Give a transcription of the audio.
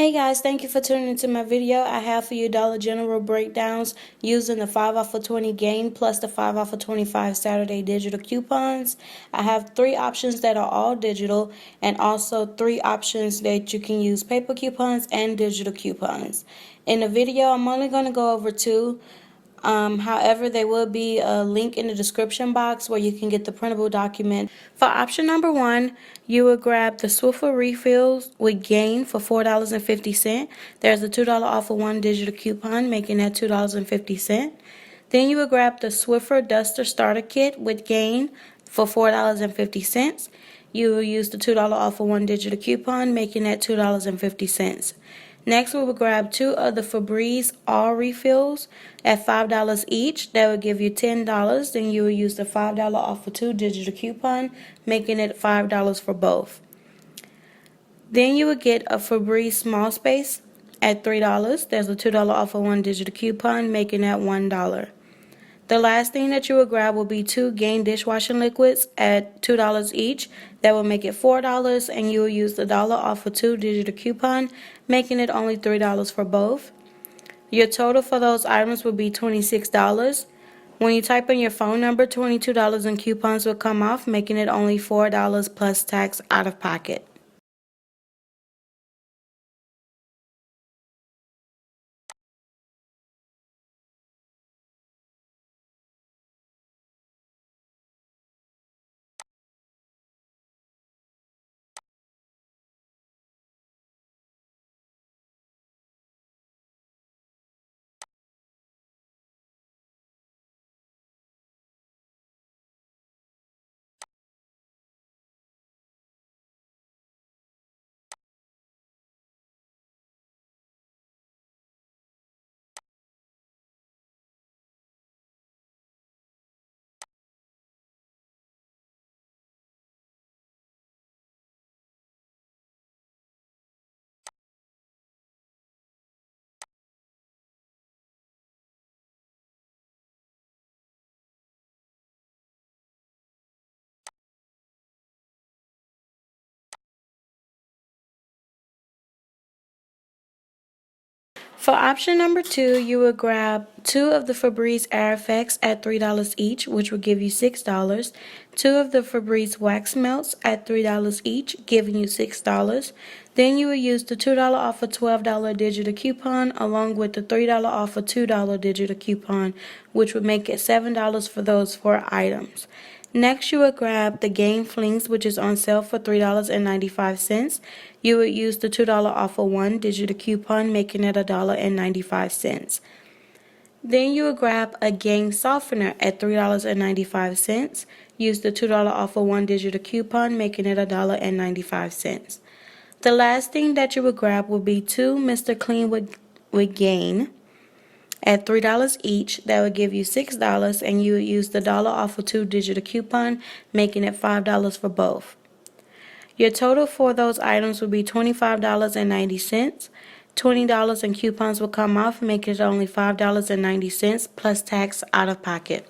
Hey guys, thank you for tuning into my video. I have for you Dollar General breakdowns using the 5 off of 20 game plus the 5 off of 25 Saturday digital coupons. I have 3 options that are all digital and also 3 options that you can use paper coupons and digital coupons. In the video, I'm only going to go over 2. However, there will be a link in the description box where you can get the printable document. For option number 1, you will grab the Swiffer refills with Gain for $4.50. There's a $2 off of 1 digital coupon, making that $2.50. Then you will grab the Swiffer Duster Starter Kit with Gain for $4.50. You will use the $2 off of 1 digital coupon, making that $2.50. Next, we will grab 2 of the Febreze All Refills at $5 each. That will give you $10. Then you will use the $5 off of 2 digital coupon, making it $5 for both. Then you will get a Febreze Small Space at $3. There's a $2 off of 1 digital coupon, making that $1. The last thing that you will grab will be 2 Gain dishwashing liquids at $2 each. That will make it $4, and you will use the $1 off of 2 digital coupon, making it only $3 for both. Your total for those items will be $26. When you type in your phone number, $22 in coupons will come off, making it only $4 plus tax out of pocket. For option number 2, you will grab 2 of the Febreze Air Effects at $3 each, which will give you $6. 2 of the Febreze Wax Melts at $3 each, giving you $6. Then you will use the $2 off a $12 digital coupon along with the $3 off a $2 digital coupon, which would make it $7 for those 4 items. Next, you will grab the Gain Flings, which is on sale for $3.95. You would use the $2 off of 1 digital coupon, making it $1.95. Then you will grab a Gain Softener at $3.95. Use the $2 off of 1 digital coupon, making it $1.95. The last thing that you will grab will be 2 Mr. Clean with Gain at $3 each. That would give you $6, and you would use the $1 off of 2 digital coupon, making it $5 for both. Your total for those items will be $25.90. $20 in coupons will come off, making it only $5.90 plus tax out of pocket.